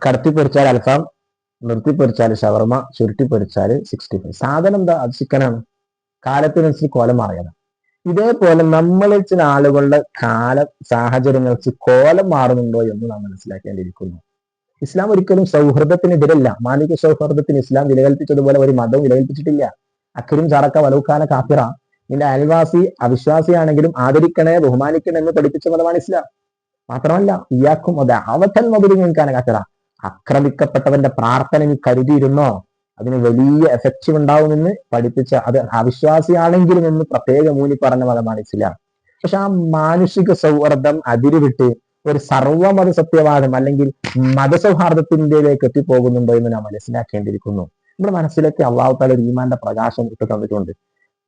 കടത്തിപ്പൊരിച്ചാൽ അൽഫാം, നിർത്തിപ്പൊരിച്ചാൽ ഷവർമ, ചുരുട്ടിപ്പൊരിച്ചാൽ 65. സാധനം എന്താ? അത് ചിക്കനാണ്. കാലത്തിനനുസരിച്ച് കോലം മാറിയതാണ്. ഇതേപോലെ നമ്മളിൽ ചില ആളുകളുടെ സാഹചര്യങ്ങൾ വെച്ച് കോലം മാറുന്നുണ്ടോ എന്ന് നാം മനസ്സിലാക്കേണ്ടിയിരിക്കുന്നു. ഇസ്ലാം ഒരിക്കലും സൗഹൃദത്തിനെതിരല്ല. മാലിക സൗഹൃദത്തിന് ഇസ്ലാം വിലകൽപ്പിച്ചതുപോലെ ഒരു മതവും വിലകൽപ്പിച്ചിട്ടില്ല. അക്കരും ചാറക്ക വലൂക്കാന കാഫിറ, നിന്റെ അയൽവാസി അവിശ്വാസിയാണെങ്കിലും ആദരിക്കണേ, ബഹുമാനിക്കണേ എന്ന് പഠിപ്പിച്ച മതമാണ് ഇസ്ലാം. മാത്രമല്ല ഇയാക്കും അത് ആവത്തൽ മധുരിക്കാന കാഫിറ, ആക്രമിക്കപ്പെട്ടവന്റെ പ്രാർത്ഥന നീ കരുതിയിരുന്നോ, അതിന് വലിയ എഫക്റ്റീവ് ഉണ്ടാവുമെന്ന് പഠിപ്പിച്ച, അത് അവിശ്വാസിയാണെങ്കിലും എന്ന് പ്രത്യേക മൂലി പറഞ്ഞ മതമാണ് ഇസ്ലാം. പക്ഷെ ആ മാനുഷിക സൗഹൃദം അതിരുവിട്ട് ഒരു സർവ്വമത സത്യവാദം അല്ലെങ്കിൽ മതസൗഹാർദ്ദത്തിൻ്റെലേക്ക് എത്തിപ്പോകുന്നുണ്ടോ എന്ന് നാം മനസ്സിലാക്കേണ്ടിയിരിക്കുന്നു. നമ്മുടെ മനസ്സിലേക്ക് അള്ളാഹു തആല ഒരു ഈമാന്റെ പ്രകാശം ഇട്ട് തന്നിട്ടുണ്ട്.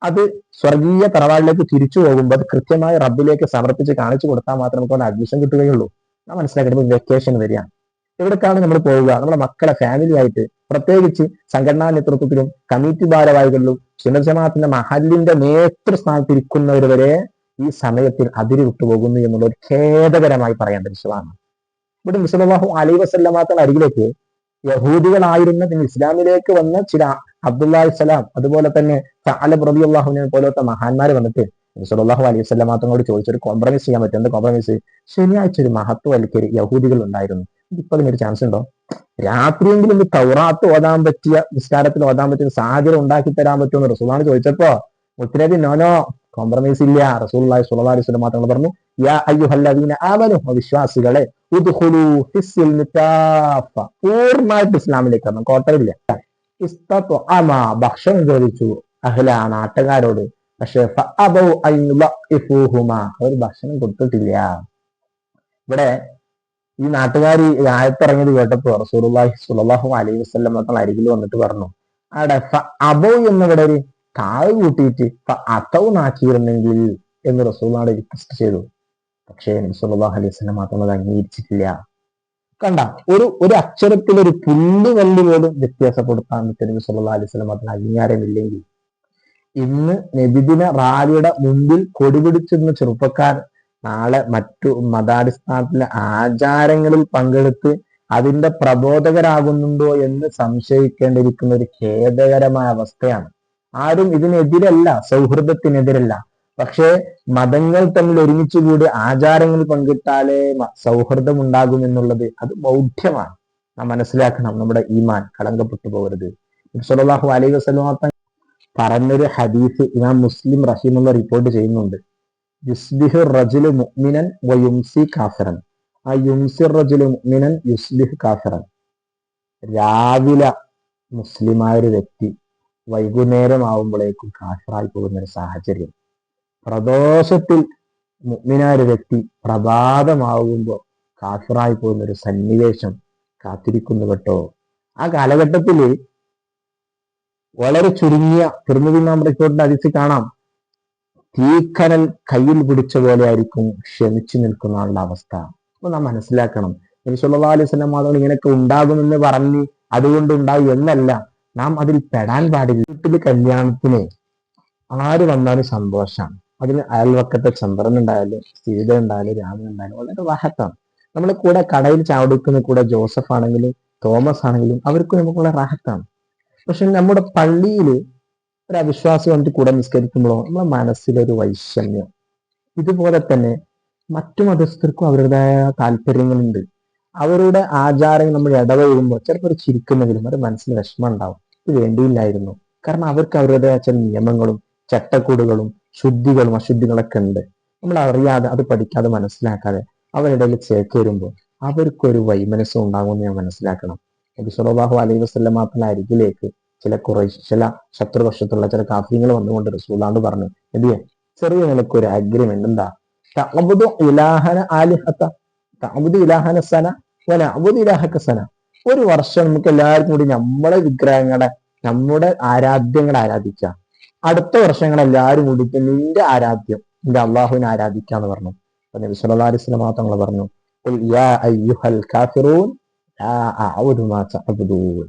അത് സ്വർഗീയ തറവാടിലേക്ക് തിരിച്ചു പോകുമ്പോൾ അത് കൃത്യമായി റബ്ബിലേക്ക് സമർപ്പിച്ച് കാണിച്ചു കൊടുത്താൽ മാത്രമേ നമുക്ക് അഡ്മിഷൻ കിട്ടുകയുള്ളൂ. നാം മനസ്സിലാക്കേണ്ടത് വെക്കേഷൻ വരികയാണ്. എവിടേക്കാണ് നമ്മൾ പോവുക? നമ്മുടെ മക്കളെ ഫാമിലി ആയിട്ട്, പ്രത്യേകിച്ച് സംഘടനാ നേതൃത്വത്തിലും കമ്മിറ്റി ഭാരവാഹികളിലും സുന്നത്ത് ജമാഅത്തിന്റെ മഹല്ലിന്റെ നേതൃസ്ഥാനത്ത് ഇരിക്കുന്നവർ വരെ ഈ സമയത്തിൽ അതിര് വിട്ടുപോകുന്നു എന്നുള്ള ഒരു ഖേദകരമായി പറയേണ്ട വിഷയമാണ്. ഇവിടെ നബി സല്ലല്ലാഹു അലൈഹി വസല്ലമ തങ്ങളുടെ അരികിലേക്ക് യഹൂദികളായിരുന്ന ഇസ്ലാമിലേക്ക് വന്ന ചില അബ്ദുല്ലാഹി സലാം, അതുപോലെ തന്നെ സഅലബ് റളിയല്ലാഹുവിനെ പോലത്തെ മഹാന്മാർ വന്നിട്ട് നബി സല്ലല്ലാഹു അലൈഹി വസല്ലമ തങ്ങളോട് ചോദിച്ചൊരു കോംപ്രമൈസ് ചെയ്യാൻ പറ്റും. എന്ത് കോംപ്രമൈസ്? ശനിയാഴ്ച ഒരു മഹത്വവൽക്കരി യഹൂദികൾ ഉണ്ടായിരുന്നു, ഇപ്പൊ അതിനൊരു ചാൻസ് ഉണ്ടോ? രാത്രിയെങ്കിലും ഒരു തൗറാത്ത് ഓതാൻ പറ്റിയ, നിസ്കാരത്തിൽ ഓതാൻ പറ്റിയ സാഹചര്യം ഉണ്ടാക്കി തരാൻ പറ്റുമെന്ന് റസൂലാണ് ചോദിച്ചപ്പോ മുത്തനബി നോനോ, കോംപ്രമൈസ് ഇല്ല. റസൂലുള്ളാഹി സ്വല്ലല്ലാഹു അലൈഹി വസല്ലം തങ്ങൾ പറഞ്ഞു, യാ അയ്യുഹല്ലദീന ആമനു, വിശ്വാസികളെ, ഉദ്ഖുലൂ ഫിസ്സിൽമി കാഫ, പൂർണ്ണമായിട്ട് ഇസ്ലാമിലേക്ക് വരണം, കോട്ടയില്ല. ഇസ്തത്അമ, ഭക്ഷണം ചോദിച്ചു, അഹ്ല, നാട്ടുകാരോട്. പക്ഷെ ഫഅബൗ അൻ യുളഇഫൂഹുമ, അവർ ഭക്ഷണം കൊടുത്തിട്ടില്ല. ഇവിടെ ഈ നാട്ടുകാർ ഈ ആയത്തിറങ്ങിയത് കേട്ടപ്പോ റസൂലുള്ളാഹി സ്വല്ലല്ലാഹു അലൈഹി വസല്ലം തങ്ങൾ അരികിൽ വന്നിട്ട് പറഞ്ഞു, അവിടെ അബൗ എന്നിവിടെ ഒരു താഴ് കൂട്ടിയിട്ട് അതൗ നാക്കിയിരുന്നെങ്കിൽ എന്ന് റസൂലുള്ളാഹി റിക്വസ്റ്റ് ചെയ്തു. പക്ഷേ നബി സല്ലല്ലാഹു അലൈഹി വസല്ലം മാത്രം അത് അംഗീകരിച്ചിട്ടില്ല. കണ്ട, ഒരു അക്ഷരത്തിൽ ഒരു പുല്ലുവള്ളി പോലും വ്യത്യാസപ്പെടുത്താൻ നബി സല്ലല്ലാഹു അലൈഹി വസല്ലം അതിന് അംഗീകാരമില്ലെങ്കിൽ ഇന്ന് നബിദിന റാലിയുടെ മുമ്പിൽ കൊടിപിടിച്ചിരുന്ന ചെറുപ്പക്കാർ നാളെ മറ്റു മതാടിസ്ഥാനത്തിലെ ആചാരങ്ങളിൽ പങ്കെടുത്ത് അതിന്റെ പ്രബോധകരാകുന്നുണ്ടോ എന്ന് സംശയിക്കേണ്ടിയിരിക്കുന്ന ഒരു ഖേദകരമായ അവസ്ഥയാണ്. ആരും ഇതിനെതിരല്ല, സൗഹൃദത്തിനെതിരല്ല. പക്ഷേ മതങ്ങൾ തമ്മിൽ ഒരുമിച്ചുകൂടി ആചാരങ്ങൾ പങ്കിട്ടാലേ സൗഹൃദം ഉണ്ടാകും എന്നുള്ളത് അത് ബൗദ്ധ്യമാണ്. നാം മനസ്സിലാക്കണം, നമ്മുടെ ഈമാൻ കളങ്കപ്പെട്ടു പോകരുത്. സല്ലല്ലാഹു അലൈഹി വസല്ലം പറഞ്ഞൊരു ഹദീസ് ഇമാം മുസ്ലിം റഹിമഹുല്ലാഹ് റിപ്പോർട്ട് ചെയ്യുന്നുണ്ട്. യുസ്ബിഹു റജുലു മുഅ്മിനൻ വയുംസി കാഫിറൻ, ആ യുംസി റജുലു മുഅ്മിനൻ യുസ്ബിഹു കാഫിറൻ, രാവിലെ മുസ്ലിമായ ഒരു വ്യക്തി വൈകുന്നേരം ആവുമ്പോഴേക്കും കാഫിറായി പോകുന്ന ഒരു സാഹചര്യം, പ്രദോഷത്തിൽ മുഅ്മിനായ ഒരു വ്യക്തി പ്രഭാതമാകുമ്പോൾ കാഫിറായി പോകുന്ന ഒരു സന്നിവേശം കാത്തിരിക്കുന്നു കേട്ടോ. ആ കാലഘട്ടത്തിൽ വളരെ ചുരുങ്ങിയ തിരുമതി ഇമാം റിപ്പോർട്ടിന്റെ ഹദീസ് കാണാം, തീക്കനൽ കയ്യിൽ പിടിച്ച പോലെ ആയിരിക്കും ക്ഷമിച്ചു നിൽക്കുന്ന ആളുടെ അവസ്ഥ. അപ്പൊ നാം മനസ്സിലാക്കണം, നബി സല്ലല്ലാഹു അലൈഹി വസല്ലം ആളുകൾ ഇങ്ങനെയൊക്കെ ഉണ്ടാകുമെന്ന് പറഞ്ഞ് അതുകൊണ്ട് ഉണ്ടാവും എന്നല്ല, നാം അതിൽ പെടാൻ പാടില്ല. വീട്ടില് കല്യാണത്തിന് ആര് വന്നാലും സന്തോഷമാണ്. അതിന് അയൽവക്കത്തെ ചന്ദ്രൻ ഉണ്ടായാലും സീത ഉണ്ടായാലും രാമൻ ഉണ്ടായാലും വളരെ റാഹത്താണ്. നമ്മളെ കൂടെ കടയിൽ ചാവടിക്കുന്ന കൂടെ ജോസഫ് ആണെങ്കിലും തോമസ് ആണെങ്കിലും അവർക്ക് നമുക്കുള്ള റാഹത്താണ്. പക്ഷെ നമ്മുടെ പള്ളിയിൽ ഒരു അവിശ്വാസി വന്നിട്ട് കൂടെ നിസ്കരിക്കുമ്പോഴോ നമ്മുടെ മനസ്സിലൊരു വൈഷമ്യം. ഇതുപോലെ തന്നെ മറ്റു മതസ്ഥർക്കും അവരുടേതായ താല്പര്യങ്ങളുണ്ട്. അവരുടെ ആചാരങ്ങൾ നമ്മൾ ഇടവഴുകുമ്പോൾ ചിലപ്പോൾ ഒരു ചിരിക്കുന്നെങ്കിലും ഒരു മനസ്സിന് വിഷമം ഉണ്ടാവും, ഇത് വേണ്ടിയില്ലായിരുന്നു. കാരണം അവർക്ക് അവരുടേതായ ചില നിയമങ്ങളും ചട്ടക്കൂടുകളും ശുദ്ധികളും അശുദ്ധികളൊക്കെ ഉണ്ട്. നമ്മൾ അറിയാതെ, അത് പഠിക്കാതെ, മനസ്സിലാക്കാതെ അവരുടെ ചേക്കേറുമ്പോൾ അവർക്കൊരു വൈമനസ്സം ഉണ്ടാകുമെന്ന് ഞാൻ മനസ്സിലാക്കണം. നബി സല്ലല്ലാഹു അലൈഹി വസല്ലം മാത്രം അരികിലേക്ക് ചില ശത്രുപക്ഷത്തുള്ള ചില കാഫിര്യങ്ങൾ വന്നുകൊണ്ട് റസൂലുള്ളാഹി പറഞ്ഞു, നബിയെ, ചെറിയ നിലക്കൊരു അഗ്രിമെന്റ് എന്താ? തഅബുദു ഇലാഹന ആലിഹത തഅബുദു ഇലാഹന സന വനഅബുദു ഇലാഹക സന, ഒരു വർഷം നമുക്ക് എല്ലാവർക്കും കൂടി നമ്മുടെ വിഗ്രഹങ്ങളെ, നമ്മുടെ ആരാധ്യങ്ങളെ ആരാധിക്കാം. അടുത്ത വർഷങ്ങൾ എല്ലാവരും കൂടിയിട്ട് നിന്റെ ആരാധ്യം, നിന്റെ അള്ളാഹുവിനെ ആരാധിക്കാന്ന് പറഞ്ഞു. അപ്പൊ നബി സല്ലല്ലാഹു അലൈഹി വസല്ലം തങ്ങൾ പറഞ്ഞു, ഖുൽ യാ അയ്യുഹൽ കാഫിറൂൻ ലാ അഅബുദു മാ തഅബുദൂൻ,